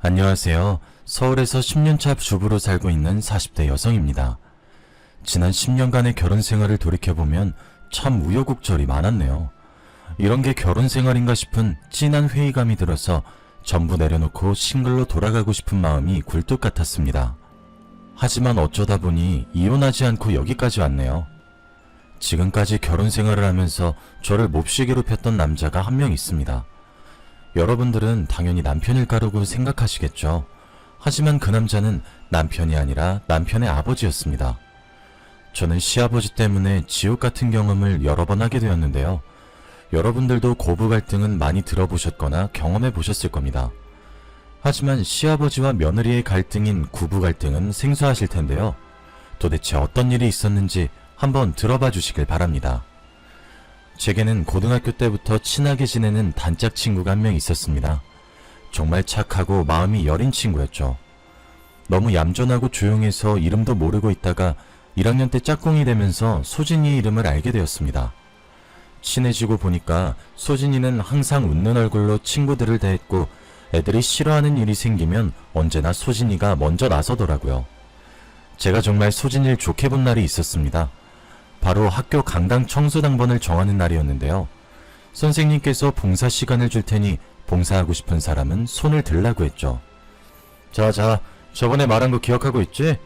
안녕하세요. 서울에서 10년차 주부로 살고 있는 40대 여성입니다. 지난 10년간의 결혼 생활을 돌이켜보면 참 우여곡절이 많았네요. 이런 게 결혼 생활인가 싶은 찐한 회의감이 들어서 전부 내려놓고 싱글로 돌아가고 싶은 마음이 굴뚝 같았습니다. 하지만 어쩌다 보니 이혼하지 않고 여기까지 왔네요. 지금까지 결혼 생활을 하면서 저를 몹시기로 폈던 남자가 한 명 있습니다. 여러분들은 당연히 남편일 거라고 생각하시겠죠. 하지만 그 남자는 남편이 아니라 남편의 아버지였습니다. 저는 시아버지 때문에 지옥 같은 경험을 여러 번 하게 되었는데요. 여러분들도 고부 갈등은 많이 들어보셨거나 경험해 보셨을 겁니다. 하지만 시아버지와 며느리의 갈등인 구부 갈등은 생소하실 텐데요. 도대체 어떤 일이 있었는지 한번 들어봐 주시길 바랍니다. 제게는 고등학교 때부터 친하게 지내는 단짝 친구가 한 명 있었습니다. 정말 착하고 마음이 여린 친구였죠. 너무 얌전하고 조용해서 이름도 모르고 있다가 1학년 때 짝꿍이 되면서 소진이의 이름을 알게 되었습니다. 친해지고 보니까 소진이는 항상 웃는 얼굴로 친구들을 대했고 애들이 싫어하는 일이 생기면 언제나 소진이가 먼저 나서더라고요. 제가 정말 소진이를 좋게 본 날이 있었습니다. 바로 학교 강당 청소당번을 정하는 날이었는데요. 선생님께서 봉사 시간을 줄 테니 봉사하고 싶은 사람은 손을 들라고 했죠. 자, 저번에 말한 거 기억하고 있지?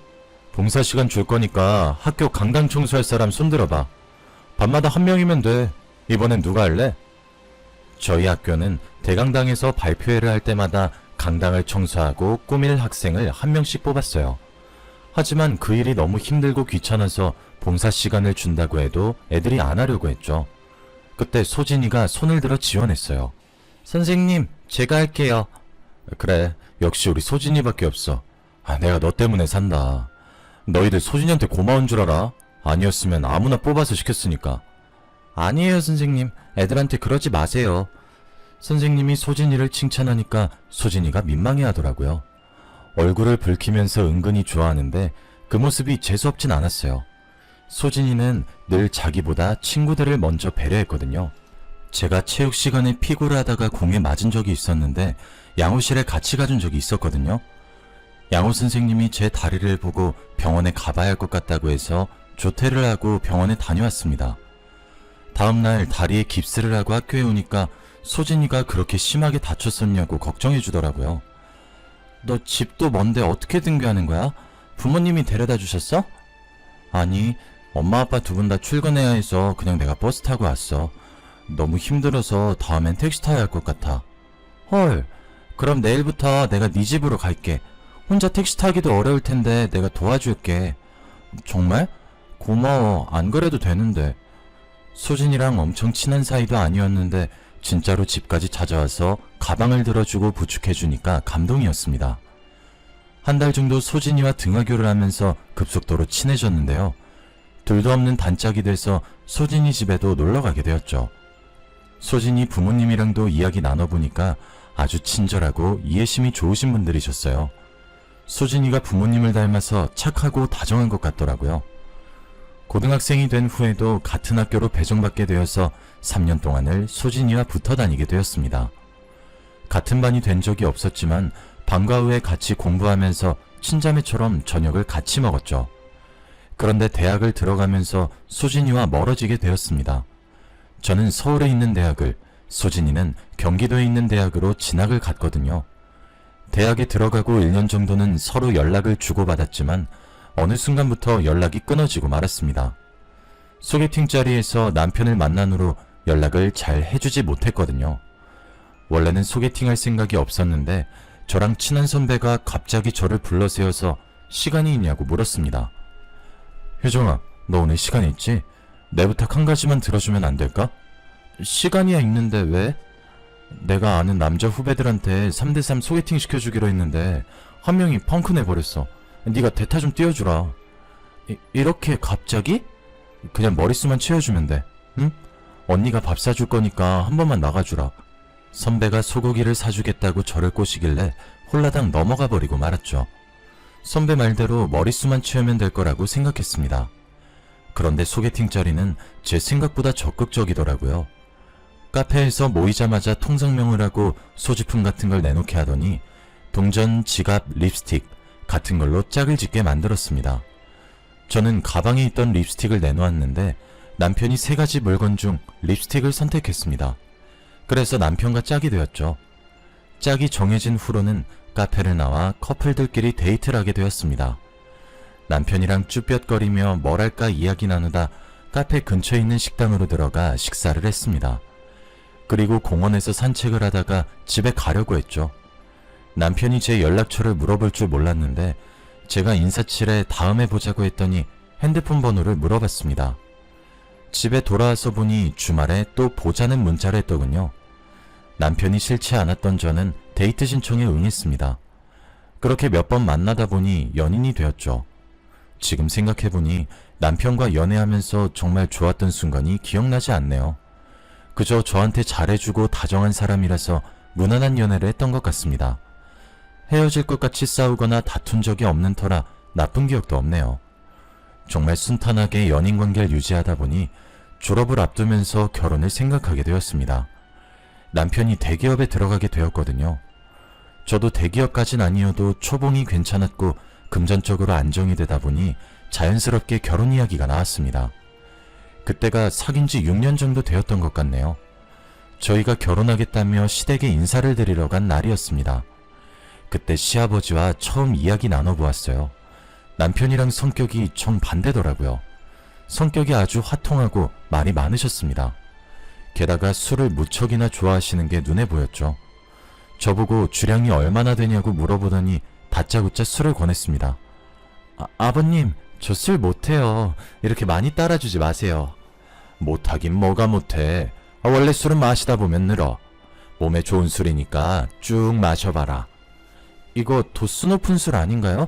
봉사 시간 줄 거니까 학교 강당 청소할 사람 손 들어봐. 밤마다 한 명이면 돼. 이번엔 누가 할래? 저희 학교는 대강당에서 발표회를 할 때마다 강당을 청소하고 꾸밀 학생을 한 명씩 뽑았어요. 하지만 그 일이 너무 힘들고 귀찮아서 봉사 시간을 준다고 해도 애들이 안 하려고 했죠. 그때 소진이가 손을 들어 지원했어요. 선생님, 제가 할게요. 그래, 역시 우리 소진이밖에 없어. 내가 너 때문에 산다. 너희들 소진이한테 고마운 줄 알아? 아니었으면 아무나 뽑아서 시켰으니까. 아니에요, 선생님. 애들한테 그러지 마세요. 선생님이 소진이를 칭찬하니까 소진이가 민망해 하더라고요. 얼굴을 붉히면서 은근히 좋아하는데 그 모습이 재수없진 않았어요. 소진이는 늘 자기보다 친구들을 먼저 배려했거든요. 제가 체육 시간에 피구를 하다가 공에 맞은 적이 있었는데 양호실에 같이 가준 적이 있었거든요. 양호 선생님이 제 다리를 보고 병원에 가봐야 할 것 같다고 해서 조퇴를 하고 병원에 다녀왔습니다. 다음날 다리에 깁스를 하고 학교에 오니까 소진이가 그렇게 심하게 다쳤었냐고 걱정해 주더라고요. 너 집도 먼데 어떻게 등교하는 거야? 부모님이 데려다 주셨어? 아니, 엄마 아빠 두 분 다 출근해야 해서 그냥 내가 버스 타고 왔어. 너무 힘들어서 다음엔 택시 타야 할 것 같아. 헐, 그럼 내일부터 내가 네 집으로 갈게. 혼자 택시 타기도 어려울 텐데 내가 도와줄게. 정말? 고마워. 안 그래도 되는데. 소진이랑 엄청 친한 사이도 아니었는데 진짜로 집까지 찾아와서 가방을 들어주고 부축해주니까 감동이었습니다. 한 달 정도 소진이와 등하교를 하면서 급속도로 친해졌는데요. 둘도 없는 단짝이 돼서 소진이 집에도 놀러가게 되었죠. 소진이 부모님이랑도 이야기 나눠보니까 아주 친절하고 이해심이 좋으신 분들이셨어요. 소진이가 부모님을 닮아서 착하고 다정한 것 같더라고요. 고등학생이 된 후에도 같은 학교로 배정받게 되어서 3년 동안을 소진이와 붙어 다니게 되었습니다. 같은 반이 된 적이 없었지만 방과 후에 같이 공부하면서 친자매처럼 저녁을 같이 먹었죠. 그런데 대학을 들어가면서 소진이와 멀어지게 되었습니다. 저는 서울에 있는 대학을, 소진이는 경기도에 있는 대학으로 진학을 갔거든요. 대학에 들어가고 1년 정도는 서로 연락을 주고받았지만 어느 순간부터 연락이 끊어지고 말았습니다. 소개팅 자리에서 남편을 만난 후로 연락을 잘 해주지 못했거든요. 원래는 소개팅할 생각이 없었는데 저랑 친한 선배가 갑자기 저를 불러세워서 시간이 있냐고 물었습니다. 효정아, 너 오늘 시간 있지? 내 부탁 한 가지만 들어주면 안 될까? 시간이야 있는데 왜? 내가 아는 남자 후배들한테 3대3 소개팅 시켜주기로 했는데 한 명이 펑크 내버렸어. 네가 대타 좀 띄워주라. 이렇게 갑자기? 그냥 머릿수만 채워주면 돼. 응? 언니가 밥 사줄 거니까 한 번만 나가주라. 선배가 소고기를 사주겠다고 저를 꼬시길래 홀라당 넘어가 버리고 말았죠. 선배 말대로 머릿수만 채우면 될 거라고 생각했습니다. 그런데 소개팅 자리는 제 생각보다 적극적이더라고요. 카페에서 모이자마자 통성명을 하고 소지품 같은 걸 내놓게 하더니 동전, 지갑, 립스틱 같은 걸로 짝을 짓게 만들었습니다. 저는 가방에 있던 립스틱을 내놓았는데 남편이 3가지 물건 중 립스틱을 선택했습니다. 그래서 남편과 짝이 되었죠. 짝이 정해진 후로는 카페를 나와 커플들끼리 데이트를 하게 되었습니다. 남편이랑 쭈뼛거리며 뭘 할까 이야기 나누다 카페 근처에 있는 식당으로 들어가 식사를 했습니다. 그리고 공원에서 산책을 하다가 집에 가려고 했죠. 남편이 제 연락처를 물어볼 줄 몰랐는데 제가 인사칠에 다음에 보자고 했더니 핸드폰 번호를 물어봤습니다. 집에 돌아와서 보니 주말에 또 보자는 문자를 했더군요. 남편이 싫지 않았던 저는 데이트 신청에 응했습니다. 그렇게 몇 번 만나다 보니 연인이 되었죠. 지금 생각해보니 남편과 연애하면서 정말 좋았던 순간이 기억나지 않네요. 그저 저한테 잘해주고 다정한 사람이라서 무난한 연애를 했던 것 같습니다. 헤어질 것 같이 싸우거나 다툰 적이 없는 터라 나쁜 기억도 없네요. 정말 순탄하게 연인 관계를 유지하다 보니 졸업을 앞두면서 결혼을 생각하게 되었습니다. 남편이 대기업에 들어가게 되었거든요. 저도 대기업까진 아니어도 초봉이 괜찮았고 금전적으로 안정이 되다 보니 자연스럽게 결혼 이야기가 나왔습니다. 그때가 사귄 지 6년 정도 되었던 것 같네요. 저희가 결혼하겠다며 시댁에 인사를 드리러 간 날이었습니다. 그때 시아버지와 처음 이야기 나눠보았어요. 남편이랑 성격이 정반대더라고요. 성격이 아주 화통하고 말이 많으셨습니다. 게다가 술을 무척이나 좋아하시는 게 눈에 보였죠. 저보고 주량이 얼마나 되냐고 물어보더니 다짜고짜 술을 권했습니다. 아버님, 저 술 못해요. 이렇게 많이 따라주지 마세요. 못하긴 뭐가 못해. 원래 술은 마시다 보면 늘어. 몸에 좋은 술이니까 쭉 마셔봐라. 이거 도수 높은 술 아닌가요?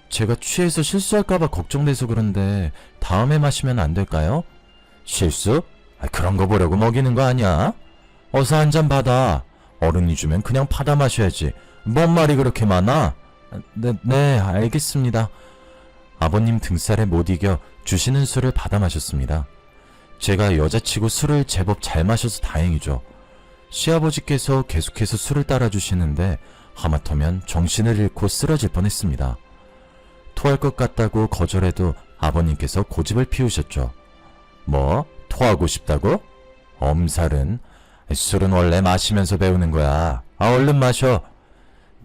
제가 취해서 실수할까봐 걱정돼서 그런데 다음에 마시면 안 될까요? 실수? 그런 거 보려고 먹이는 거 아니야? 어서 한 잔 받아. 어른이 주면 그냥 받아 마셔야지. 뭔 말이 그렇게 많아? 네, 알겠습니다. 아버님 등살에 못 이겨 주시는 술을 받아 마셨습니다. 제가 여자치고 술을 제법 잘 마셔서 다행이죠. 시아버지께서 계속해서 술을 따라주시는데 하마터면 정신을 잃고 쓰러질 뻔했습니다. 토할 것 같다고 거절해도 아버님께서 고집을 피우셨죠. 뭐? 토하고 싶다고? 엄살은? 술은 원래 마시면서 배우는 거야. 얼른 마셔.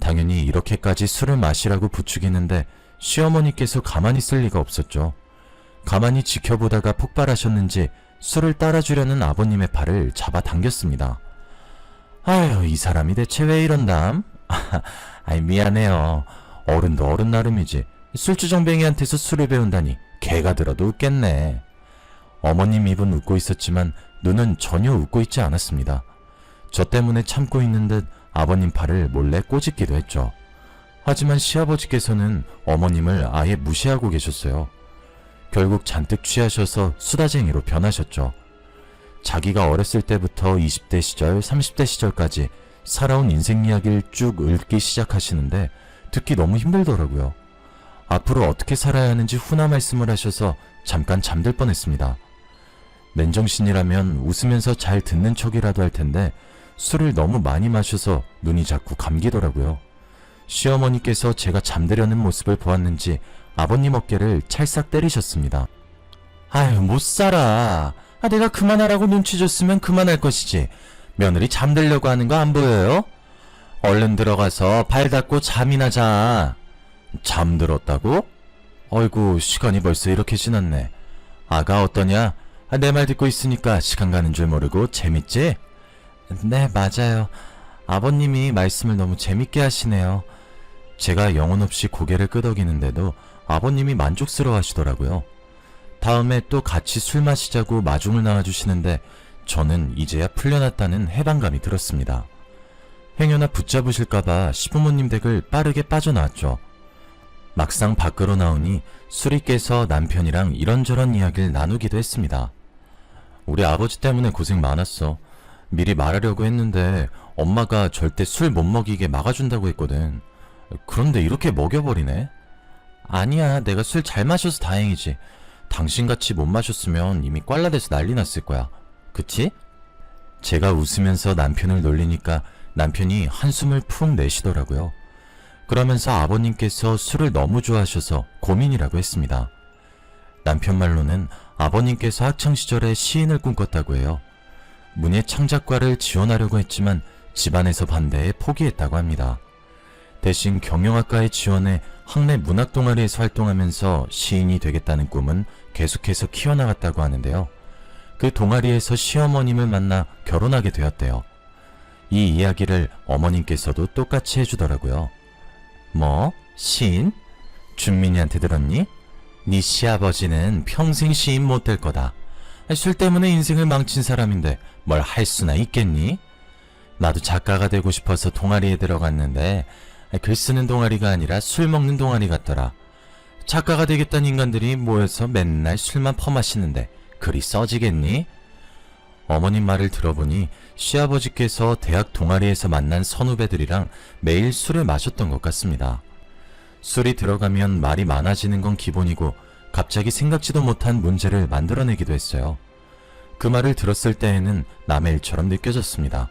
당연히 이렇게까지 술을 마시라고 부추기는데 시어머니께서 가만히 있을 리가 없었죠. 가만히 지켜보다가 폭발하셨는지 술을 따라주려는 아버님의 팔을 잡아당겼습니다. 아유, 이 사람이 대체 왜 이런담? 미안해요. 어른도 어른 나름이지. 술주정뱅이한테서 술을 배운다니 개가 들어도 웃겠네. 어머님 입은 웃고 있었지만 눈은 전혀 웃고 있지 않았습니다. 저 때문에 참고 있는 듯 아버님 팔을 몰래 꼬집기도 했죠. 하지만 시아버지께서는 어머님을 아예 무시하고 계셨어요. 결국 잔뜩 취하셔서 수다쟁이로 변하셨죠. 자기가 어렸을 때부터 20대 시절, 30대 시절까지 살아온 인생 이야기를 쭉 읊기 시작하시는데 듣기 너무 힘들더라고요. 앞으로 어떻게 살아야 하는지 훈화 말씀을 하셔서 잠깐 잠들 뻔했습니다. 맨정신이라면 웃으면서 잘 듣는 척이라도 할 텐데 술을 너무 많이 마셔서 눈이 자꾸 감기더라고요. 시어머니께서 제가 잠들려는 모습을 보았는지 아버님 어깨를 찰싹 때리셨습니다. 아유, 못 살아. 내가 그만하라고 눈치 줬으면 그만할 것이지. 며느리 잠들려고 하는 거 안 보여요? 얼른 들어가서 발 닦고 잠이나 자. 잠들었다고? 어이구, 시간이 벌써 이렇게 지났네. 아가 어떠냐? 내 말 듣고 있으니까 시간 가는 줄 모르고 재밌지? 네, 맞아요. 아버님이 말씀을 너무 재밌게 하시네요. 제가 영혼없이 고개를 끄덕이는데도 아버님이 만족스러워 하시더라고요. 다음에 또 같이 술 마시자고 마중을 나와주시는데 저는 이제야 풀려났다는 해방감이 들었습니다. 행여나 붙잡으실까봐 시부모님 댁을 빠르게 빠져나왔죠. 막상 밖으로 나오니 술이 깨서 남편이랑 이런저런 이야기를 나누기도 했습니다. 우리 아버지 때문에 고생 많았어. 미리 말하려고 했는데 엄마가 절대 술 못 먹이게 막아준다고 했거든. 그런데 이렇게 먹여버리네. 아니야, 내가 술 잘 마셔서 다행이지. 당신같이 못 마셨으면 이미 꽐라돼서 난리 났을 거야. 그치? 제가 웃으면서 남편을 놀리니까 남편이 한숨을 푹 내쉬더라고요. 그러면서 아버님께서 술을 너무 좋아하셔서 고민이라고 했습니다. 남편 말로는 아버님께서 학창시절에 시인을 꿈꿨다고 해요. 문예 창작과를 지원하려고 했지만 집안에서 반대해 포기했다고 합니다. 대신 경영학과에 지원해 학내 문학동아리에서 활동하면서 시인이 되겠다는 꿈은 계속해서 키워나갔다고 하는데요. 그 동아리에서 시어머님을 만나 결혼하게 되었대요. 이 이야기를 어머님께서도 똑같이 해주더라고요. 뭐? 시인? 준민이한테 들었니? 네 시아버지는 평생 시인 못 될 거다. 술 때문에 인생을 망친 사람인데 뭘 할 수나 있겠니? 나도 작가가 되고 싶어서 동아리에 들어갔는데 글 쓰는 동아리가 아니라 술 먹는 동아리 같더라. 작가가 되겠다는 인간들이 모여서 맨날 술만 퍼마시는데 글이 써지겠니? 어머님 말을 들어보니 시아버지께서 대학 동아리에서 만난 선후배들이랑 매일 술을 마셨던 것 같습니다. 술이 들어가면 말이 많아지는 건 기본이고 갑자기 생각지도 못한 문제를 만들어내기도 했어요. 그 말을 들었을 때에는 남의 일처럼 느껴졌습니다.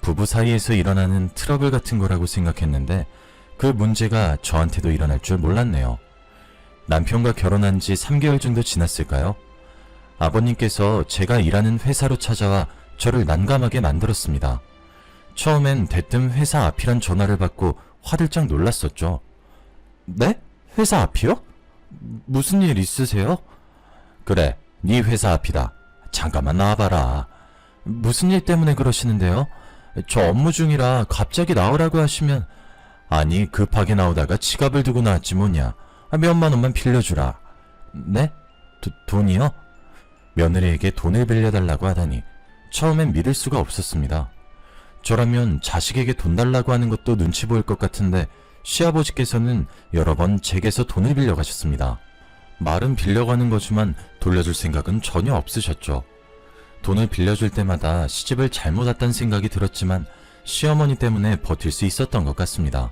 부부 사이에서 일어나는 트러블 같은 거라고 생각했는데 그 문제가 저한테도 일어날 줄 몰랐네요. 남편과 결혼한 지 3개월 정도 지났을까요? 아버님께서 제가 일하는 회사로 찾아와 저를 난감하게 만들었습니다. 처음엔 대뜸 회사 앞이란 전화를 받고 화들짝 놀랐었죠. 네? 회사 앞이요? 무슨 일 있으세요? 그래, 네 회사 앞이다. 잠깐만 나와봐라. 무슨 일 때문에 그러시는데요? 저 업무 중이라 갑자기 나오라고 하시면. 아니, 급하게 나오다가 지갑을 두고 나왔지 뭐냐. 몇만 원만 빌려주라. 네? 돈이요? 며느리에게 돈을 빌려달라고 하다니 처음엔 믿을 수가 없었습니다. 저라면 자식에게 돈 달라고 하는 것도 눈치 보일 것 같은데 시아버지께서는 여러 번 제게서 돈을 빌려가셨습니다. 말은 빌려가는 거지만 돌려줄 생각은 전혀 없으셨죠. 돈을 빌려줄 때마다 시집을 잘못 왔다는 생각이 들었지만 시어머니 때문에 버틸 수 있었던 것 같습니다.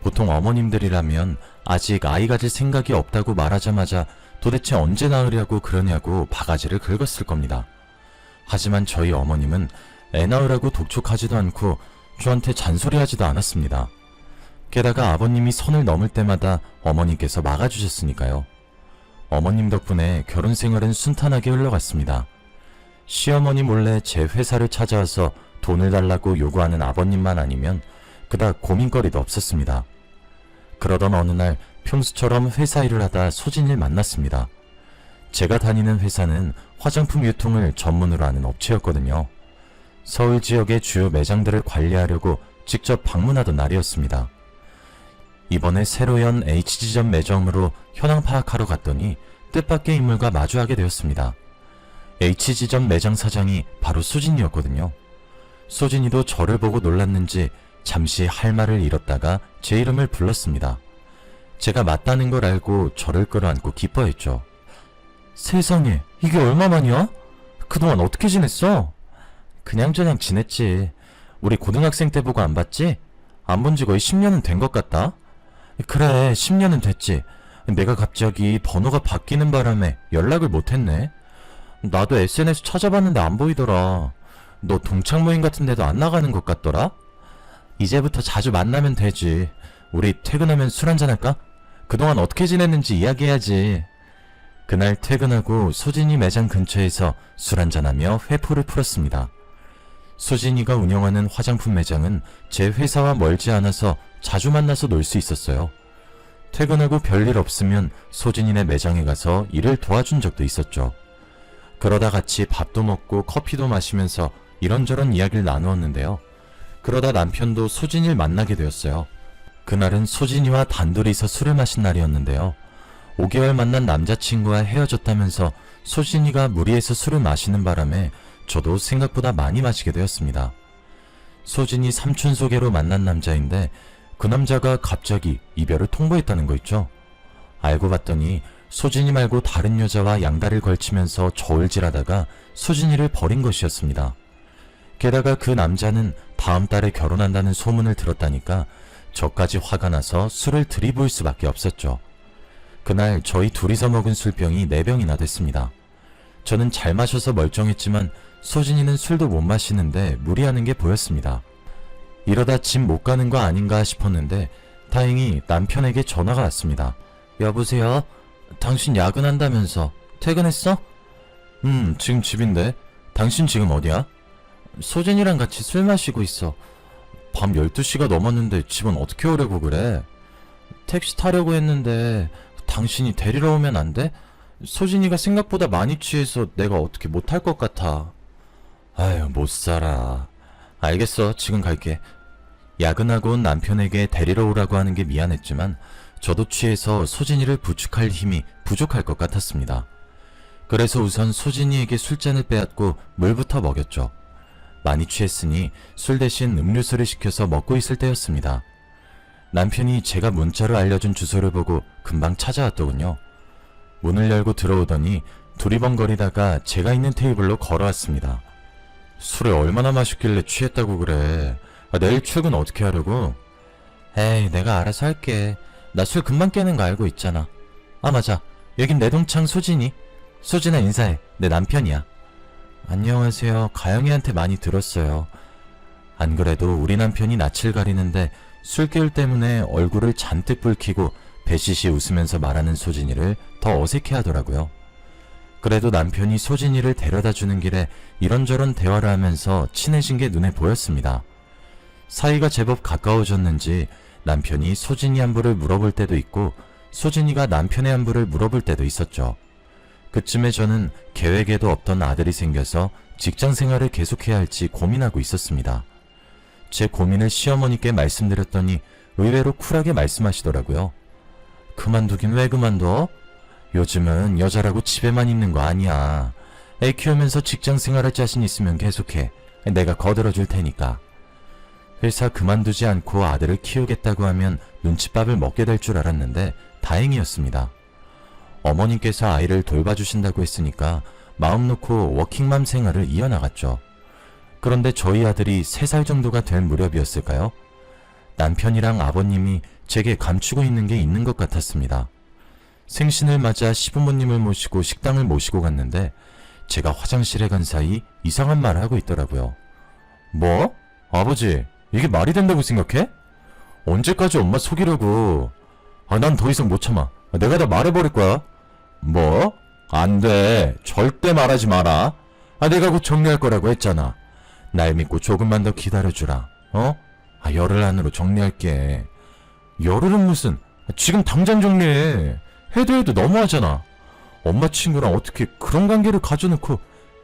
보통 어머님들이라면 아직 아이 가질 생각이 없다고 말하자마자 도대체 언제 낳으려고 그러냐고 바가지를 긁었을 겁니다. 하지만 저희 어머님은 애 낳으라고 독촉하지도 않고 저한테 잔소리하지도 않았습니다. 게다가 아버님이 선을 넘을 때마다 어머님께서 막아주셨으니까요. 어머님 덕분에 결혼 생활은 순탄하게 흘러갔습니다. 시어머니 몰래 제 회사를 찾아와서 돈을 달라고 요구하는 아버님만 아니면 그닥 고민거리도 없었습니다. 그러던 어느 날 평소처럼 회사 일을 하다 소진이를 만났습니다. 제가 다니는 회사는 화장품 유통을 전문으로 하는 업체였거든요. 서울 지역의 주요 매장들을 관리하려고 직접 방문하던 날이었습니다. 이번에 새로 연 H지점 매점으로 현황 파악하러 갔더니 뜻밖의 인물과 마주하게 되었습니다. H지점 매장 사장이 바로 수진이었거든요. 수진이도 저를 보고 놀랐는지 잠시 할 말을 잃었다가 제 이름을 불렀습니다. 제가 맞다는 걸 알고 저를 끌어안고 기뻐했죠. 세상에, 이게 얼마만이야? 그동안 어떻게 지냈어? 그냥저냥 지냈지. 우리 고등학생 때 보고 안 봤지? 안 본 지 거의 10년은 된 것 같다. 그래, 10년은 됐지. 내가 갑자기 번호가 바뀌는 바람에 연락을 못했네. 나도 SNS 찾아봤는데 안 보이더라. 너 동창 모임 같은 데도 안 나가는 것 같더라? 이제부터 자주 만나면 되지. 우리 퇴근하면 술 한잔 할까? 그동안 어떻게 지냈는지 이야기해야지. 그날 퇴근하고 소진이 매장 근처에서 술 한잔하며 회포를 풀었습니다. 소진이가 운영하는 화장품 매장은 제 회사와 멀지 않아서 자주 만나서 놀 수 있었어요. 퇴근하고 별일 없으면 소진이네 매장에 가서 일을 도와준 적도 있었죠. 그러다 같이 밥도 먹고 커피도 마시면서 이런저런 이야기를 나누었는데요. 그러다 남편도 소진이를 만나게 되었어요. 그날은 소진이와 단둘이서 술을 마신 날이었는데요. 5개월 만난 남자친구와 헤어졌다면서 소진이가 무리해서 술을 마시는 바람에 저도 생각보다 많이 마시게 되었습니다. 소진이 삼촌 소개로 만난 남자인데 그 남자가 갑자기 이별을 통보했다는 거 있죠. 알고 봤더니 소진이 말고 다른 여자와 양다리를 걸치면서 저울질하다가 소진이를 버린 것이었습니다. 게다가 그 남자는 다음 달에 결혼한다는 소문을 들었다니까 저까지 화가 나서 술을 들이부을 수밖에 없었죠. 그날 저희 둘이서 먹은 술병이 4병이나 됐습니다. 저는 잘 마셔서 멀쩡했지만 소진이는 술도 못 마시는데 무리하는 게 보였습니다. 이러다 집 못 가는 거 아닌가 싶었는데 다행히 남편에게 전화가 왔습니다. 여보세요? 당신 야근한다면서 퇴근했어? 지금 집인데. 당신 지금 어디야? 소진이랑 같이 술 마시고 있어. 밤 12시가 넘었는데 집은 어떻게 오려고 그래? 택시 타려고 했는데 당신이 데리러 오면 안 돼? 소진이가 생각보다 많이 취해서 내가 어떻게 못할 것 같아. 아유, 못 살아. 알겠어, 지금 갈게. 야근하고 온 남편에게 데리러 오라고 하는 게 미안했지만 저도 취해서 소진이를 부축할 힘이 부족할 것 같았습니다. 그래서 우선 소진이에게 술잔을 빼앗고 물부터 먹였죠. 많이 취했으니 술 대신 음료수를 시켜서 먹고 있을 때였습니다. 남편이 제가 문자로 알려준 주소를 보고 금방 찾아왔더군요. 문을 열고 들어오더니 두리번거리다가 제가 있는 테이블로 걸어왔습니다. 술을 얼마나 마셨길래 취했다고 그래. 내일 출근 어떻게 하려고? 에이, 내가 알아서 할게. 나 술 금방 깨는 거 알고 있잖아. 아, 맞아. 여긴 내 동창 소진이. 소진아, 인사해. 내 남편이야. 안녕하세요. 가영이한테 많이 들었어요. 안 그래도 우리 남편이 낯을 가리는데 술기울 때문에 얼굴을 잔뜩 붉히고 배시시 웃으면서 말하는 소진이를 더 어색해 하더라고요. 그래도 남편이 소진이를 데려다 주는 길에 이런저런 대화를 하면서 친해진 게 눈에 보였습니다. 사이가 제법 가까워졌는지 남편이 소진이 안부를 물어볼 때도 있고 소진이가 남편의 안부를 물어볼 때도 있었죠. 그쯤에 저는 계획에도 없던 아들이 생겨서 직장 생활을 계속해야 할지 고민하고 있었습니다. 제 고민을 시어머니께 말씀드렸더니 의외로 쿨하게 말씀하시더라고요. 그만두긴 왜 그만둬? 요즘은 여자라고 집에만 있는 거 아니야. 애 키우면서 직장 생활할 자신 있으면 계속해. 내가 거들어줄 테니까. 회사 그만두지 않고 아들을 키우겠다고 하면 눈칫밥을 먹게 될 줄 알았는데 다행이었습니다. 어머님께서 아이를 돌봐주신다고 했으니까 마음 놓고 워킹맘 생활을 이어나갔죠. 그런데 저희 아들이 3살 정도가 될 무렵이었을까요? 남편이랑 아버님이 제게 감추고 있는 게 있는 것 같았습니다. 생신을 맞아 시부모님을 모시고 식당을 모시고 갔는데 제가 화장실에 간 사이 이상한 말을 하고 있더라고요. 뭐? 아버지, 이게 말이 된다고 생각해? 언제까지 엄마 속이려고? 난 더 이상 못 참아. 내가 다 말해버릴 거야. 뭐? 안 돼. 절대 말하지 마라. 내가 곧 정리할 거라고 했잖아. 날 믿고 조금만 더 기다려주라. 열흘 안으로 정리할게. 열흘은 무슨? 지금 당장 정리해. 해도 너무하잖아. 엄마 친구랑 어떻게 그런 관계를 가져놓고.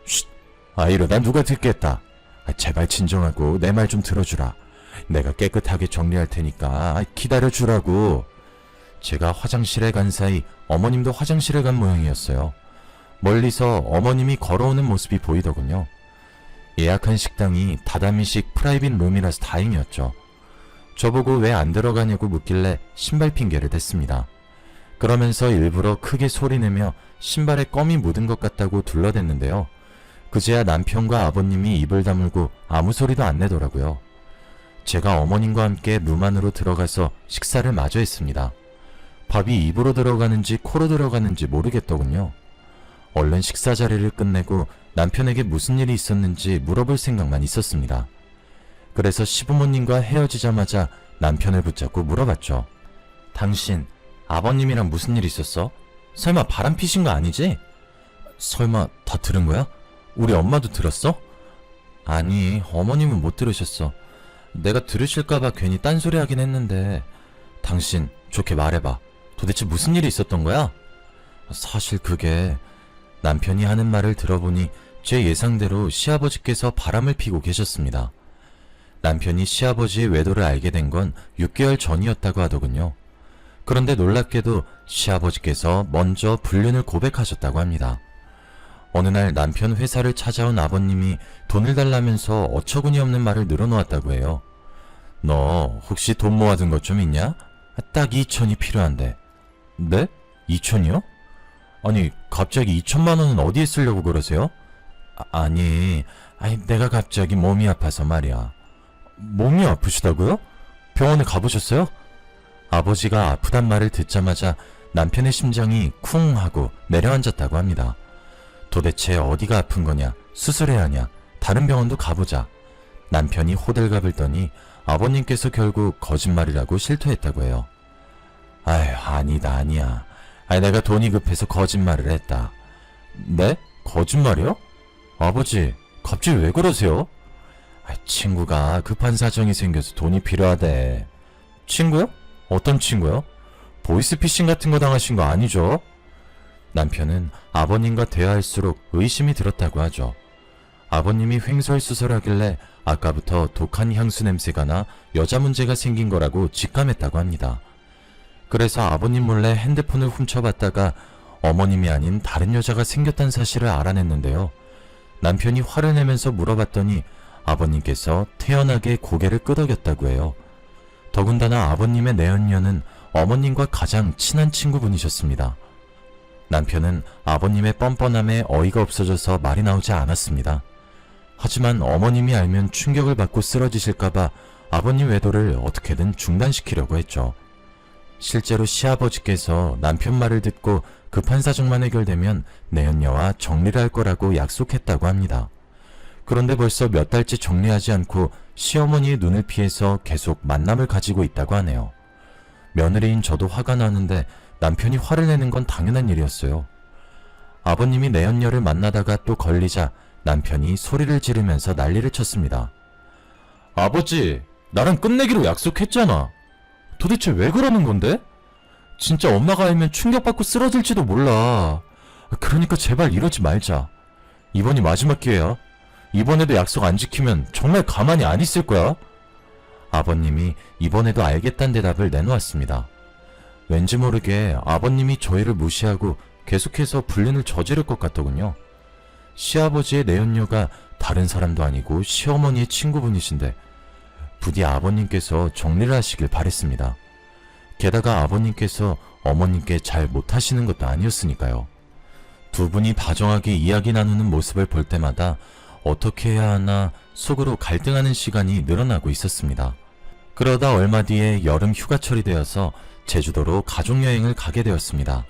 쉿. 이러다 누가 듣겠다. 제발 진정하고 내 말 좀 들어주라. 내가 깨끗하게 정리할 테니까 기다려주라고. 제가 화장실에 간 사이 어머님도 화장실에 간 모양이었어요. 멀리서 어머님이 걸어오는 모습이 보이더군요. 예약한 식당이 다다미식 프라이빗 룸이라서 다행이었죠. 저보고 왜 안 들어가냐고 묻길래 신발 핑계를 댔습니다. 그러면서 일부러 크게 소리내며 신발에 껌이 묻은 것 같다고 둘러댔는데요. 그제야 남편과 아버님이 입을 다물고 아무 소리도 안 내더라고요. 제가 어머님과 함께 룸 안으로 들어가서 식사를 마저 했습니다. 밥이 입으로 들어가는지 코로 들어가는지 모르겠더군요. 얼른 식사 자리를 끝내고 남편에게 무슨 일이 있었는지 물어볼 생각만 있었습니다. 그래서 시부모님과 헤어지자마자 남편을 붙잡고 물어봤죠. 당신 아버님이랑 무슨 일 있었어? 설마 바람 피신 거 아니지? 설마 다 들은 거야? 우리 엄마도 들었어? 아니, 어머님은 못 들으셨어. 내가 들으실까봐 괜히 딴소리 하긴 했는데. 당신 좋게 말해봐. 도대체 무슨 일이 있었던 거야? 사실 그게... 남편이 하는 말을 들어보니 제 예상대로 시아버지께서 바람을 피고 계셨습니다. 남편이 시아버지의 외도를 알게 된 건 6개월 전이었다고 하더군요. 그런데 놀랍게도 시아버지께서 먼저 불륜을 고백하셨다고 합니다. 어느 날 남편 회사를 찾아온 아버님이 돈을 달라면서 어처구니 없는 말을 늘어놓았다고 해요. 너 혹시 돈 모아둔 것 좀 있냐? 딱 2천이 필요한데. 네? 2천이요? 아니, 갑자기 2천만 원은 어디에 쓰려고 그러세요? 아니, 내가 갑자기 몸이 아파서 말이야. 몸이 아프시다고요? 병원에 가보셨어요? 아버지가 아프단 말을 듣자마자 남편의 심장이 쿵 하고 내려앉았다고 합니다. 도대체 어디가 아픈 거냐? 수술해야 하냐? 다른 병원도 가보자. 남편이 호들갑을 떠니 아버님께서 결국 거짓말이라고 실토했다고 해요. 아휴, 아니다, 아니야. 내가 돈이 급해서 거짓말을 했다. 네? 거짓말이요? 아버지, 갑자기 왜 그러세요? 친구가 급한 사정이 생겨서 돈이 필요하대. 친구요? 어떤 친구요? 보이스피싱 같은 거 당하신 거 아니죠? 남편은 아버님과 대화할수록 의심이 들었다고 하죠. 아버님이 횡설수설하길래 아까부터 독한 향수 냄새가 나 여자 문제가 생긴 거라고 직감했다고 합니다. 그래서 아버님 몰래 핸드폰을 훔쳐봤다가 어머님이 아닌 다른 여자가 생겼다는 사실을 알아냈는데요. 남편이 화를 내면서 물어봤더니 아버님께서 태연하게 고개를 끄덕였다고 해요. 더군다나 아버님의 내연녀는 어머님과 가장 친한 친구분이셨습니다. 남편은 아버님의 뻔뻔함에 어이가 없어져서 말이 나오지 않았습니다. 하지만 어머님이 알면 충격을 받고 쓰러지실까봐 아버님 외도를 어떻게든 중단시키려고 했죠. 실제로 시아버지께서 남편 말을 듣고 급한 사정만 해결되면 내연녀와 정리를 할 거라고 약속했다고 합니다. 그런데 벌써 몇 달째 정리하지 않고 시어머니의 눈을 피해서 계속 만남을 가지고 있다고 하네요. 며느리인 저도 화가 나는데 남편이 화를 내는 건 당연한 일이었어요. 아버님이 내연녀를 만나다가 또 걸리자 남편이 소리를 지르면서 난리를 쳤습니다. 아버지, 나랑 끝내기로 약속했잖아. 도대체 왜 그러는 건데? 진짜 엄마가 알면 충격받고 쓰러질지도 몰라. 그러니까 제발 이러지 말자. 이번이 마지막 기회야. 이번에도 약속 안 지키면 정말 가만히 안 있을 거야. 아버님이 이번에도 알겠다는 대답을 내놓았습니다. 왠지 모르게 아버님이 저희를 무시하고 계속해서 불륜을 저지를 것 같더군요. 시아버지의 내연녀가 다른 사람도 아니고 시어머니의 친구분이신데 부디 아버님께서 정리를 하시길 바랬습니다. 게다가 아버님께서 어머님께 잘 못하시는 것도 아니었으니까요. 두 분이 다정하게 이야기 나누는 모습을 볼 때마다 어떻게 해야 하나 속으로 갈등하는 시간이 늘어나고 있었습니다. 그러다 얼마 뒤에 여름 휴가철이 되어서 제주도로 가족여행을 가게 되었습니다.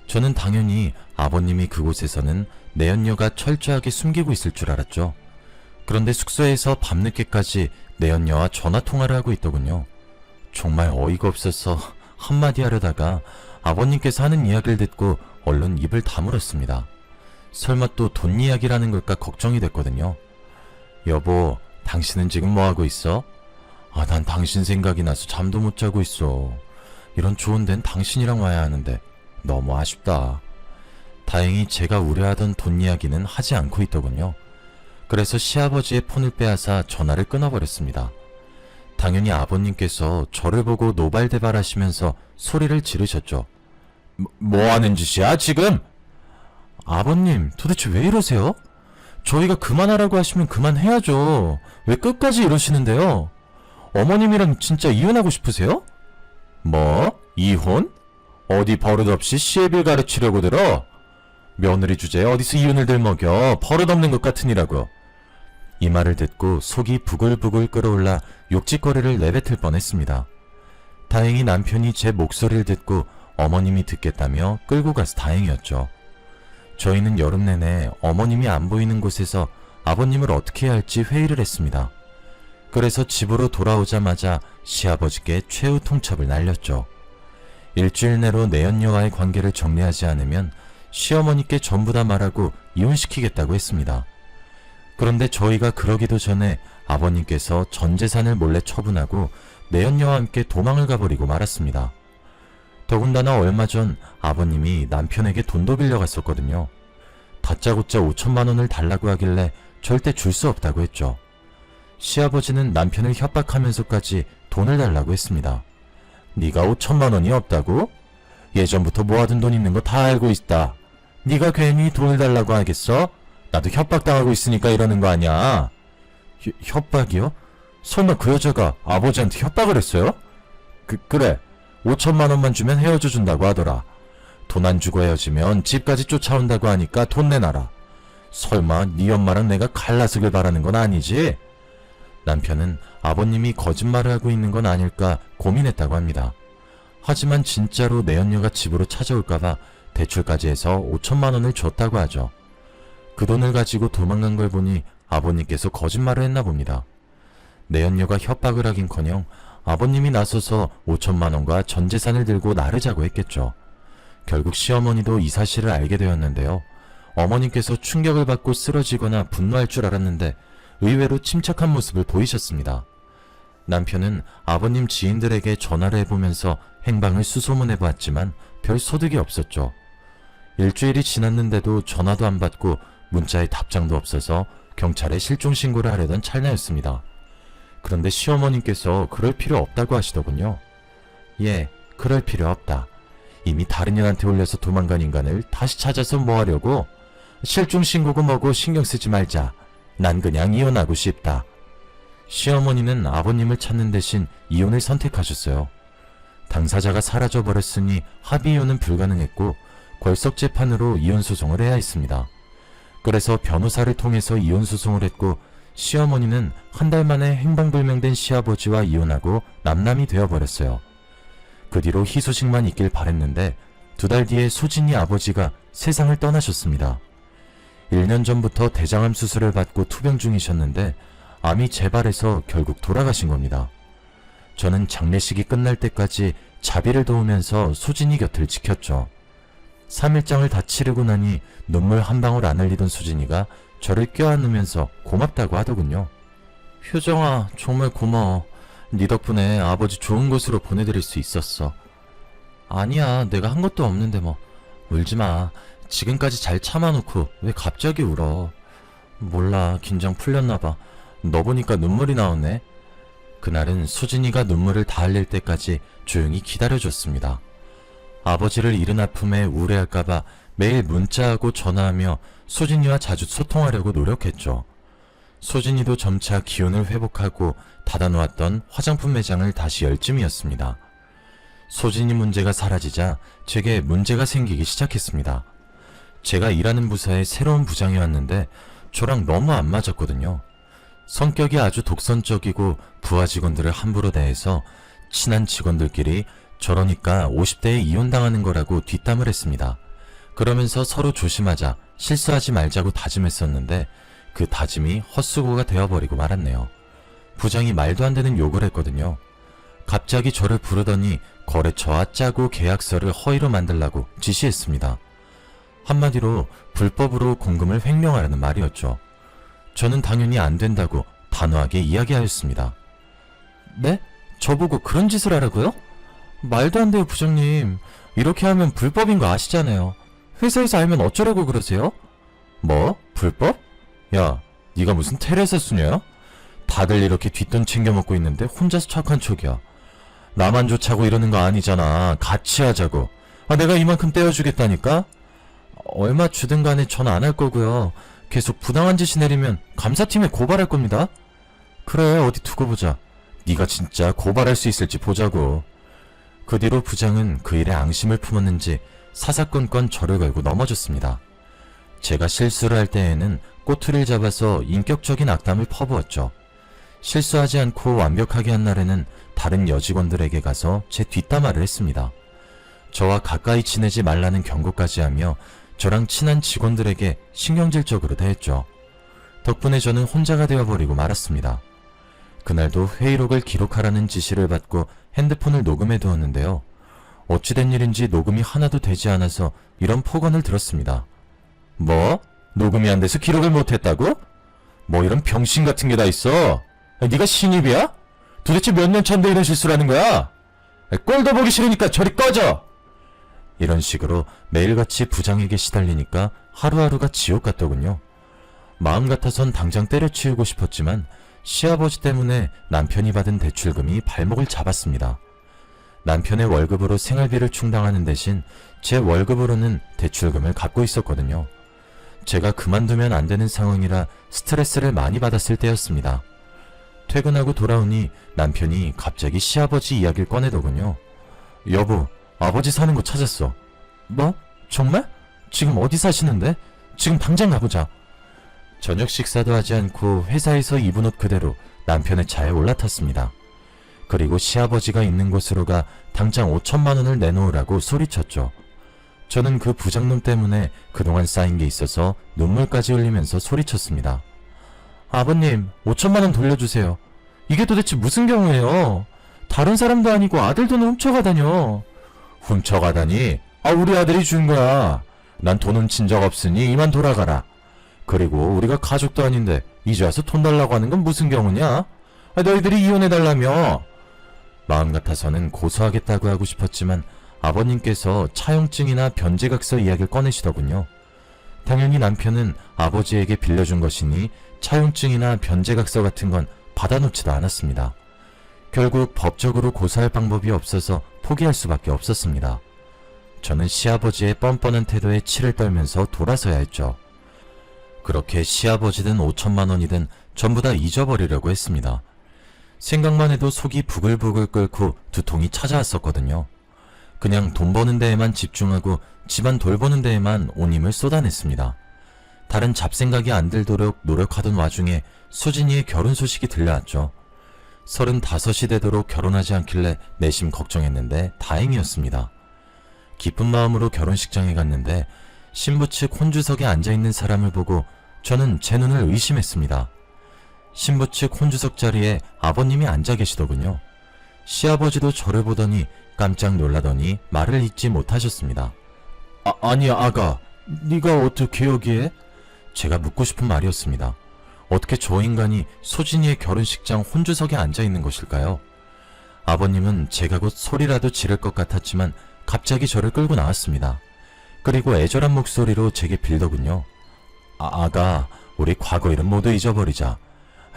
저는 당연히 아버님이 그곳에서는 내연녀가 철저하게 숨기고 있을 줄 알았죠. 그런데 숙소에서 밤늦게까지 내연녀와 전화통화를 하고 있더군요. 정말 어이가 없어서 한마디 하려다가 아버님께서 하는 이야기를 듣고 얼른 입을 다물었습니다. 설마 또 돈 이야기라는 걸까 걱정이 됐거든요. 여보, 당신은 지금 뭐하고 있어? 난 당신 생각이 나서 잠도 못 자고 있어. 이런 좋은 데는 당신이랑 와야 하는데 너무 아쉽다. 다행히 제가 우려하던 돈 이야기는 하지 않고 있더군요. 그래서 시아버지의 폰을 빼앗아 전화를 끊어버렸습니다. 당연히 아버님께서 저를 보고 노발대발하시면서 소리를 지르셨죠. 뭐 하는 짓이야 지금? 아버님, 도대체 왜 이러세요? 저희가 그만하라고 하시면 그만해야죠. 왜 끝까지 이러시는데요? 어머님이랑 진짜 이혼하고 싶으세요? 뭐? 이혼? 어디 버릇없이 시애비를 가르치려고 들어? 며느리 주제에 어디서 이혼을 들먹여. 버릇없는 것 같으니라고. 이 말을 듣고 속이 부글부글 끓어올라 욕짓거리를 내뱉을 뻔했습니다. 다행히 남편이 제 목소리를 듣고 어머님이 듣겠다며 끌고 가서 다행이었죠. 저희는 여름 내내 어머님이 안 보이는 곳에서 아버님을 어떻게 해야 할지 회의를 했습니다. 그래서 집으로 돌아오자마자 시아버지께 최후 통첩을 날렸죠. 일주일 내로 내연녀와의 관계를 정리하지 않으면 시어머니께 전부 다 말하고 이혼시키겠다고 했습니다. 그런데 저희가 그러기도 전에 아버님께서 전 재산을 몰래 처분하고 내연녀와 함께 도망을 가버리고 말았습니다. 더군다나 얼마 전 아버님이 남편에게 돈도 빌려갔었거든요. 다짜고짜 5천만 원을 달라고 하길래 절대 줄 수 없다고 했죠. 시아버지는 남편을 협박하면서까지 돈을 달라고 했습니다. 네가 5천만 원이 없다고? 예전부터 모아둔 돈 있는 거 다 알고 있다. 네가 괜히 돈을 달라고 하겠어? 나도 협박당하고 있으니까 이러는 거 아니야. 협박이요? 설마 그 여자가 아버지한테 협박을 했어요? 그래. 5천만 원만 주면 헤어져 준다고 하더라. 돈 안 주고 헤어지면 집까지 쫓아온다고 하니까 돈 내놔라. 설마 네 엄마랑 내가 갈라서길 바라는 건 아니지? 남편은 아버님이 거짓말을 하고 있는 건 아닐까 고민했다고 합니다. 하지만 진짜로 내연녀가 집으로 찾아올까봐 대출까지 해서 5천만 원을 줬다고 하죠. 그 돈을 가지고 도망간 걸 보니 아버님께서 거짓말을 했나 봅니다. 내연녀가 협박을 하긴커녕 아버님이 나서서 5천만 원과 전 재산을 들고 나르자고 했겠죠. 결국 시어머니도 이 사실을 알게 되었는데요. 어머님께서 충격을 받고 쓰러지거나 분노할 줄 알았는데 의외로 침착한 모습을 보이셨습니다. 남편은 아버님 지인들에게 전화를 해보면서 행방을 수소문해보았지만 별 소득이 없었죠. 일주일이 지났는데도 전화도 안 받고 문자에 답장도 없어서 경찰에 실종 신고를 하려던 찰나였습니다. 그런데 시어머님께서 그럴 필요 없다고 하시더군요. 예, 그럴 필요 없다. 이미 다른 년한테 올려서 도망간 인간을 다시 찾아서 뭐 하려고? 실종 신고고 뭐고 신경 쓰지 말자. 난 그냥 이혼하고 싶다. 시어머니는 아버님을 찾는 대신 이혼을 선택하셨어요. 당사자가 사라져버렸으니 합의 이혼은 불가능했고 궐석 재판으로 이혼 소송을 해야 했습니다. 그래서 변호사를 통해서 이혼 소송을 했고 시어머니는 한 달 만에 행방불명된 시아버지와 이혼하고 남남이 되어버렸어요. 그 뒤로 희소식만 있길 바랬는데 2달 뒤에 소진이 아버지가 세상을 떠나셨습니다. 1년 전부터 대장암 수술을 받고 투병 중이셨는데 암이 재발해서 결국 돌아가신 겁니다. 저는 장례식이 끝날 때까지 자비를 도우면서 소진이 곁을 지켰죠. 3일장을 다 치르고 나니 눈물 한 방울 안 흘리던 소진이가 저를 껴안으면서 고맙다고 하더군요. 효정아, 정말 고마워. 네 덕분에 아버지 좋은 곳으로 보내드릴 수 있었어. 아니야, 내가 한 것도 없는데 뭐. 울지마. 지금까지 잘 참아놓고 왜 갑자기 울어. 몰라, 긴장 풀렸나봐. 너 보니까 눈물이 나오네. 그날은 소진이가 눈물을 다 흘릴 때까지 조용히 기다려줬습니다. 아버지를 잃은 아픔에 우울해할까봐 매일 문자하고 전화하며 소진이와 자주 소통하려고 노력했죠. 소진이도 점차 기운을 회복하고 닫아놓았던 화장품 매장을 다시 열 쯤이었습니다. 소진이 문제가 사라지자 제게 문제가 생기기 시작했습니다. 제가 일하는 부서에 새로운 부장이 왔는데 저랑 너무 안 맞았거든요. 성격이 아주 독선적이고 부하 직원들을 함부로 대해서 친한 직원들끼리 저러니까 50대에 이혼당하는 거라고 뒷담을 했습니다. 그러면서 서로 조심하자, 실수하지 말자고 다짐했었는데 그 다짐이 헛수고가 되어버리고 말았네요. 부장이 말도 안 되는 욕을 했거든요. 갑자기 저를 부르더니 거래처와 짜고 계약서를 허위로 만들라고 지시했습니다. 한마디로 불법으로 공금을 횡령하라는 말이었죠. 저는 당연히 안 된다고 단호하게 이야기하였습니다. 네? 저보고 그런 짓을 하라고요? 말도 안 돼요, 부장님. 이렇게 하면 불법인 거 아시잖아요. 회사에서 알면 어쩌라고 그러세요? 뭐? 불법? 야, 네가 무슨 테레사 수녀야? 다들 이렇게 뒷돈 챙겨 먹고 있는데 혼자서 착한 척이야. 나만 좋자고 이러는 거 아니잖아. 같이 하자고. 내가 이만큼 떼어주겠다니까? 얼마 주든 간에 전 안 할 거고요. 계속 부당한 지시 내리면 감사팀에 고발할 겁니다. 그래, 어디 두고 보자. 네가 진짜 고발할 수 있을지 보자고. 그 뒤로 부장은 그 일에 앙심을 품었는지 사사건건 저를 걸고 넘어졌습니다. 제가 실수를 할 때에는 꼬투리를 잡아서 인격적인 악담을 퍼부었죠. 실수하지 않고 완벽하게 한 날에는 다른 여직원들에게 가서 제 뒷담화를 했습니다. 저와 가까이 지내지 말라는 경고까지 하며 저랑 친한 직원들에게 신경질적으로 대했죠. 덕분에 저는 혼자가 되어버리고 말았습니다. 그날도 회의록을 기록하라는 지시를 받고 핸드폰을 녹음해 두었는데요. 어찌된 일인지 녹음이 하나도 되지 않아서 이런 폭언을 들었습니다. 뭐? 녹음이 안 돼서 기록을 못했다고? 뭐 이런 병신 같은 게 다 있어? 네가 신입이야? 도대체 몇 년 차인데 이런 실수를 하는 거야? 꼴도 보기 싫으니까 저리 꺼져! 이런 식으로 매일같이 부장에게 시달리니까 하루하루가 지옥 같더군요. 마음 같아선 당장 때려치우고 싶었지만 시아버지 때문에 남편이 받은 대출금이 발목을 잡았습니다. 남편의 월급으로 생활비를 충당하는 대신 제 월급으로는 대출금을 갚고 있었거든요. 제가 그만두면 안 되는 상황이라 스트레스를 많이 받았을 때였습니다. 퇴근하고 돌아오니 남편이 갑자기 시아버지 이야기를 꺼내더군요. 여보, 아버지 사는 곳 찾았어. 뭐? 정말? 지금 어디 사시는데? 지금 당장 가보자. 저녁 식사도 하지 않고 회사에서 입은 옷 그대로 남편의 차에 올라탔습니다. 그리고 시아버지가 있는 곳으로 가 당장 5천만 원을 내놓으라고 소리쳤죠. 저는 그 부장놈 때문에 그동안 쌓인 게 있어서 눈물까지 흘리면서 소리쳤습니다. 아버님, 5천만 원 돌려주세요. 이게 도대체 무슨 경우예요? 다른 사람도 아니고 아들 돈을 훔쳐가다뇨. 훔쳐가다니? 우리 아들이 준 거야. 난 돈 훔친 적 없으니 이만 돌아가라. 그리고 우리가 가족도 아닌데 이제 와서 돈 달라고 하는 건 무슨 경우냐? 너희들이 이혼해달라며. 마음 같아서는 고소하겠다고 하고 싶었지만 아버님께서 차용증이나 변제각서 이야기를 꺼내시더군요. 당연히 남편은 아버지에게 빌려준 것이니 차용증이나 변제각서 같은 건 받아놓지도 않았습니다. 결국 법적으로 고소할 방법이 없어서 포기할 수밖에 없었습니다. 저는 시아버지의 뻔뻔한 태도에 치를 떨면서 돌아서야 했죠. 그렇게 시아버지든 5천만 원이든 전부 다 잊어버리려고 했습니다. 생각만 해도 속이 부글부글 끓고 두통이 찾아왔었거든요. 그냥 돈 버는 데에만 집중하고 집안 돌보는 데에만 온 힘을 쏟아냈습니다. 다른 잡생각이 안 들도록 노력하던 와중에 수진이의 결혼 소식이 들려왔죠. 35이 되도록 결혼하지 않길래 내심 걱정했는데 다행이었습니다. 기쁜 마음으로 결혼식장에 갔는데 신부 측 혼주석에 앉아있는 사람을 보고 저는 제 눈을 의심했습니다. 신부 측 혼주석 자리에 아버님이 앉아 계시더군요. 시아버지도 저를 보더니 깜짝 놀라더니 말을 잇지 못하셨습니다. 아니 아가, 네가 어떻게 여기에? 제가 묻고 싶은 말이었습니다. 어떻게 저 인간이 소진이의 결혼식장 혼주석에 앉아있는 것일까요? 아버님은 제가 곧 소리라도 지를 것 같았지만 갑자기 저를 끌고 나왔습니다. 그리고 애절한 목소리로 제게 빌더군요. 아가, 우리 과거 일은 모두 잊어버리자.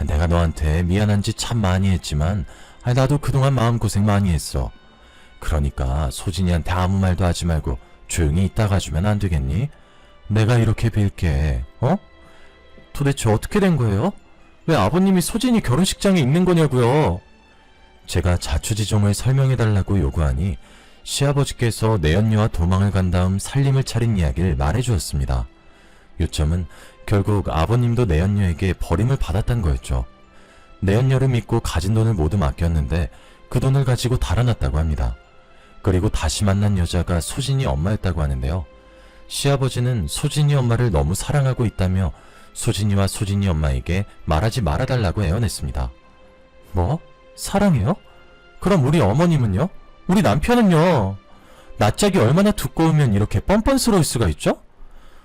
내가 너한테 미안한 짓 참 많이 했지만 나도 그동안 마음고생 많이 했어. 그러니까 소진이한테 아무 말도 하지 말고 조용히 있다가 주면 안 되겠니? 내가 이렇게 빌게. 도대체 어떻게 된 거예요? 왜 아버님이 소진이 결혼식장에 있는 거냐고요? 제가 자초지종을 설명해달라고 요구하니 시아버지께서 내연녀와 도망을 간 다음 살림을 차린 이야기를 말해주었습니다. 요점은 결국 아버님도 내연녀에게 버림을 받았단 거였죠. 내연녀를 믿고 가진 돈을 모두 맡겼는데 그 돈을 가지고 달아났다고 합니다. 그리고 다시 만난 여자가 소진이 엄마였다고 하는데요. 시아버지는 소진이 엄마를 너무 사랑하고 있다며 소진이와 소진이 엄마에게 말하지 말아달라고 애원했습니다. 뭐? 사랑해요? 그럼 우리 어머님은요? 우리 남편은요? 낯짝이 얼마나 두꺼우면 이렇게 뻔뻔스러울 수가 있죠?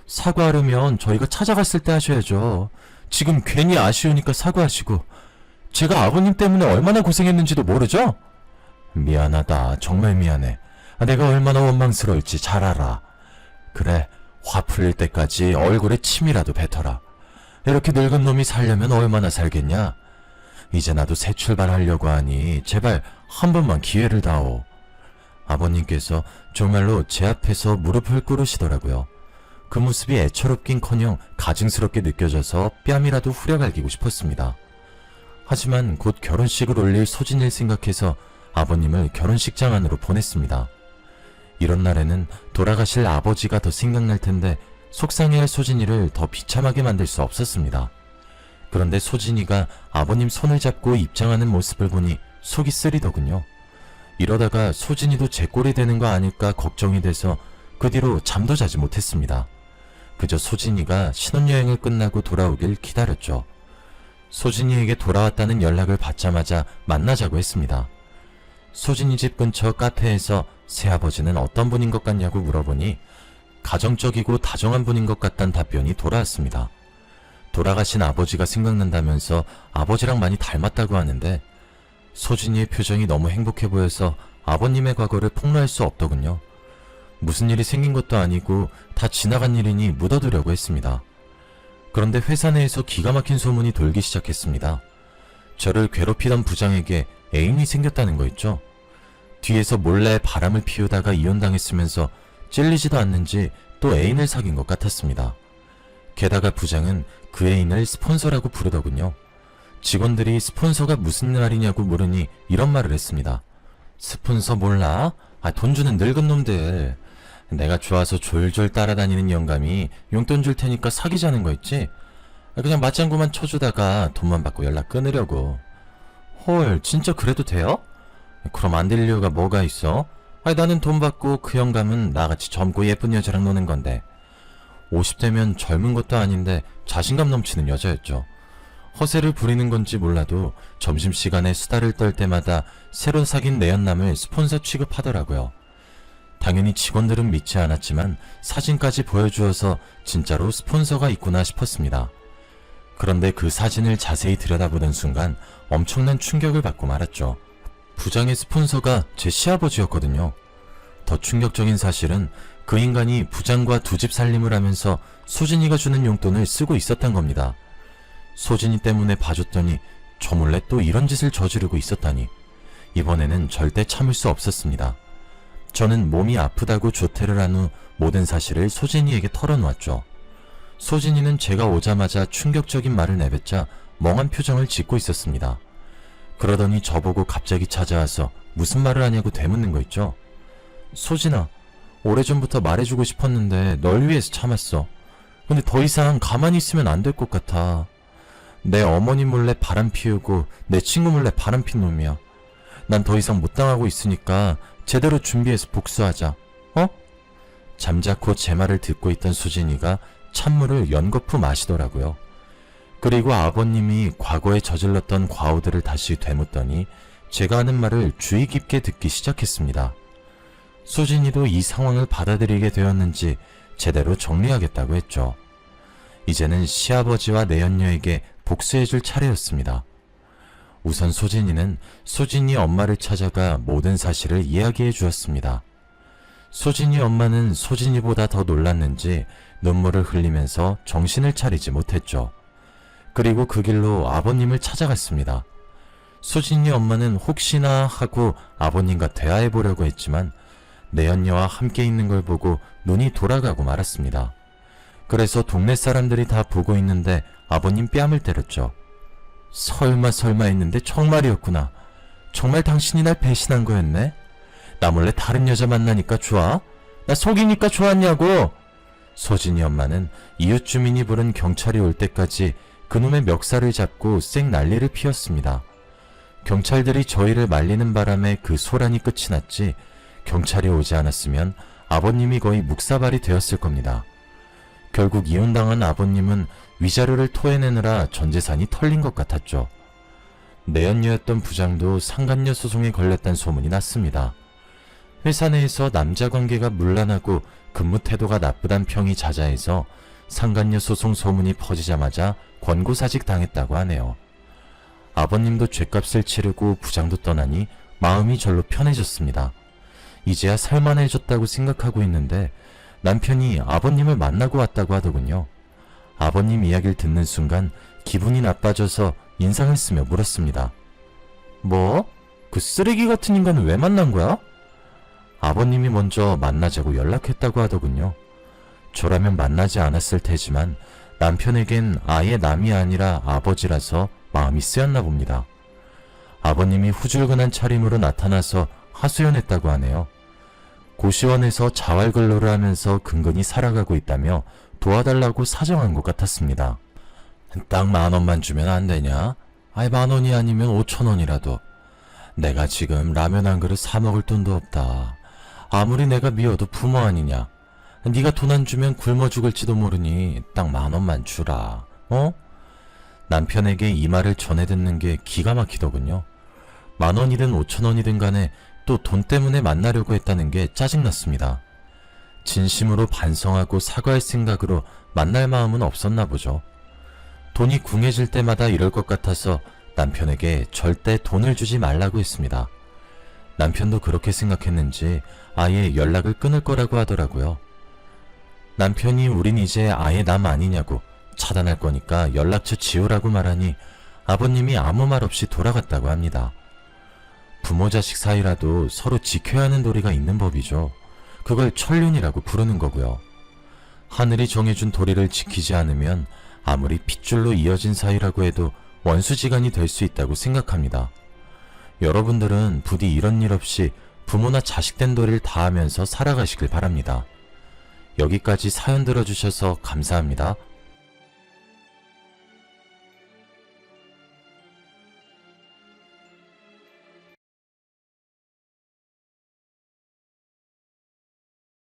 사과하려면 저희가 찾아갔을 때 하셔야죠. 지금 괜히 아쉬우니까 사과하시고. 제가 아버님 때문에 얼마나 고생했는지도 모르죠? 미안하다. 정말 미안해. 내가 얼마나 원망스러울지 잘 알아. 그래, 화 풀릴 때까지 얼굴에 침이라도 뱉어라. 이렇게 늙은 놈이 살려면 얼마나 살겠냐? 이제 나도 새 출발하려고 하니 제발 한 번만 기회를 다오. 아버님께서 정말로 제 앞에서 무릎을 꿇으시더라고요. 그 모습이 애처롭긴커녕 가증스럽게 느껴져서 뺨이라도 후려갈기고 싶었습니다. 하지만 곧 결혼식을 올릴 소진이를 생각해서 아버님을 결혼식장 안으로 보냈습니다. 이런 날에는 돌아가실 아버지가 더 생각날 텐데 속상해할 소진이를 더 비참하게 만들 수 없었습니다. 그런데 소진이가 아버님 손을 잡고 입장하는 모습을 보니 속이 쓰리더군요. 이러다가 소진이도 제 꼴이 되는 거 아닐까 걱정이 돼서 그 뒤로 잠도 자지 못했습니다. 그저 소진이가 신혼여행을 끝나고 돌아오길 기다렸죠. 소진이에게 돌아왔다는 연락을 받자마자 만나자고 했습니다. 소진이 집 근처 카페에서 새아버지는 어떤 분인 것 같냐고 물어보니 가정적이고 다정한 분인 것 같다는 답변이 돌아왔습니다. 돌아가신 아버지가 생각난다면서 아버지랑 많이 닮았다고 하는데 소진이의 표정이 너무 행복해 보여서 아버님의 과거를 폭로할 수 없더군요. 무슨 일이 생긴 것도 아니고 다 지나간 일이니 묻어두려고 했습니다. 그런데 회사 내에서 기가 막힌 소문이 돌기 시작했습니다. 저를 괴롭히던 부장에게 애인이 생겼다는 거 있죠. 뒤에서 몰래 바람을 피우다가 이혼당했으면서 찔리지도 않는지 또 애인을 사귄 것 같았습니다. 게다가 부장은 그 애인을 스폰서라고 부르더군요. 직원들이 스폰서가 무슨 말이냐고 물으니 이런 말을 했습니다. 스폰서 몰라? 돈 주는 늙은 놈들. 내가 좋아서 졸졸 따라다니는 영감이 용돈 줄 테니까 사귀자는 거 있지? 그냥 맞장구만 쳐주다가 돈만 받고 연락 끊으려고. 헐, 진짜 그래도 돼요? 그럼 안 될 이유가 뭐가 있어? 나는 돈 받고 그 영감은 나같이 젊고 예쁜 여자랑 노는 건데. 50대면 젊은 것도 아닌데 자신감 넘치는 여자였죠. 허세를 부리는 건지 몰라도 점심시간에 수다를 떨 때마다 새로 사귄 내연남을 스폰서 취급하더라고요. 당연히 직원들은 믿지 않았지만 사진까지 보여주어서 진짜로 스폰서가 있구나 싶었습니다. 그런데 그 사진을 자세히 들여다보던 순간 엄청난 충격을 받고 말았죠. 부장의 스폰서가 제 시아버지였거든요. 더 충격적인 사실은 그 인간이 부장과 두 집 살림을 하면서 소진이가 주는 용돈을 쓰고 있었단 겁니다. 소진이 때문에 봐줬더니 저 몰래 또 이런 짓을 저지르고 있었다니 이번에는 절대 참을 수 없었습니다. 저는 몸이 아프다고 조퇴를 한 후 모든 사실을 소진이에게 털어놓았죠. 소진이는 제가 오자마자 충격적인 말을 내뱉자 멍한 표정을 짓고 있었습니다. 그러더니 저보고 갑자기 찾아와서 무슨 말을 하냐고 되묻는 거 있죠. 소진아, 오래전부터 말해주고 싶었는데 널 위해서 참았어. 근데 더 이상 가만히 있으면 안 될 것 같아. 내 어머니 몰래 바람 피우고 내 친구 몰래 바람 핀 놈이야. 난 더 이상 못 당하고 있으니까 제대로 준비해서 복수하자. 어? 잠자코 제 말을 듣고 있던 수진이가 찬물을 연거푸 마시더라고요. 그리고 아버님이 과거에 저질렀던 과오들을 다시 되묻더니 제가 하는 말을 주의 깊게 듣기 시작했습니다. 수진이도 이 상황을 받아들이게 되었는지 제대로 정리하겠다고 했죠. 이제는 시아버지와 내연녀에게 복수해줄 차례였습니다. 우선 소진이는 소진이 엄마를 찾아가 모든 사실을 이야기해 주었습니다. 소진이 엄마는 소진이보다 더 놀랐는지 눈물을 흘리면서 정신을 차리지 못했죠. 그리고 그 길로 아버님을 찾아갔습니다. 소진이 엄마는 혹시나 하고 아버님과 대화해 보려고 했지만 내연녀와 함께 있는 걸 보고 눈이 돌아가고 말았습니다. 그래서 동네 사람들이 다 보고 있는데 아버님 뺨을 때렸죠. 설마 했는데 정말이었구나. 정말 당신이 날 배신한 거였네? 나 몰래 다른 여자 만나니까 좋아? 나 속이니까 좋았냐고! 소진이 엄마는 이웃 주민이 부른 경찰이 올 때까지 그놈의 멱살을 잡고 쌩 난리를 피웠습니다. 경찰들이 저희를 말리는 바람에 그 소란이 끝이 났지 경찰이 오지 않았으면 아버님이 거의 묵사발이 되었을 겁니다. 결국 이혼당한 아버님은 위자료를 토해내느라 전 재산이 털린 것 같았죠. 내연녀였던 부장도 상간녀 소송에 걸렸다는 소문이 났습니다. 회사 내에서 남자 관계가 문란하고 근무 태도가 나쁘단 평이 자자해서 상간녀 소송 소문이 퍼지자마자 권고사직 당했다고 하네요. 아버님도 죗값을 치르고 부장도 떠나니 마음이 절로 편해졌습니다. 이제야 살만해졌다고 생각하고 있는데 남편이 아버님을 만나고 왔다고 하더군요. 아버님 이야기를 듣는 순간 기분이 나빠져서 인상을 쓰며 물었습니다. 뭐? 그 쓰레기 같은 인간은 왜 만난 거야? 아버님이 먼저 만나자고 연락했다고 하더군요. 저라면 만나지 않았을 테지만 남편에겐 아예 남이 아니라 아버지라서 마음이 쓰였나 봅니다. 아버님이 후줄근한 차림으로 나타나서 하소연했다고 하네요. 고시원에서 자활근로를 하면서 근근히 살아가고 있다며 도와달라고 사정한 것 같았습니다. 딱 10,000원만 주면 안 되냐? 아이 10,000원이 아니면 5,000원이라도. 내가 지금 라면 한 그릇 사 먹을 돈도 없다. 아무리 내가 미워도 부모 아니냐. 네가 돈 안 주면 굶어 죽을지도 모르니 딱 10,000원만 주라. 어? 남편에게 이 말을 전해 듣는 게 기가 막히더군요. 10,000원이든 5,000원이든 간에 또 돈 때문에 만나려고 했다는 게 짜증났습니다. 진심으로 반성하고 사과할 생각으로 만날 마음은 없었나 보죠. 돈이 궁해질 때마다 이럴 것 같아서 남편에게 절대 돈을 주지 말라고 했습니다. 남편도 그렇게 생각했는지 아예 연락을 끊을 거라고 하더라고요. 남편이 우린 이제 아예 남 아니냐고 차단할 거니까 연락처 지우라고 말하니 아버님이 아무 말 없이 돌아갔다고 합니다. 부모 자식 사이라도 서로 지켜야 하는 도리가 있는 법이죠. 그걸 천륜이라고 부르는 거고요. 하늘이 정해준 도리를 지키지 않으면 아무리 핏줄로 이어진 사이라고 해도 원수지간이 될 수 있다고 생각합니다. 여러분들은 부디 이런 일 없이 부모나 자식된 도리를 다하면서 살아가시길 바랍니다. 여기까지 사연 들어주셔서 감사합니다.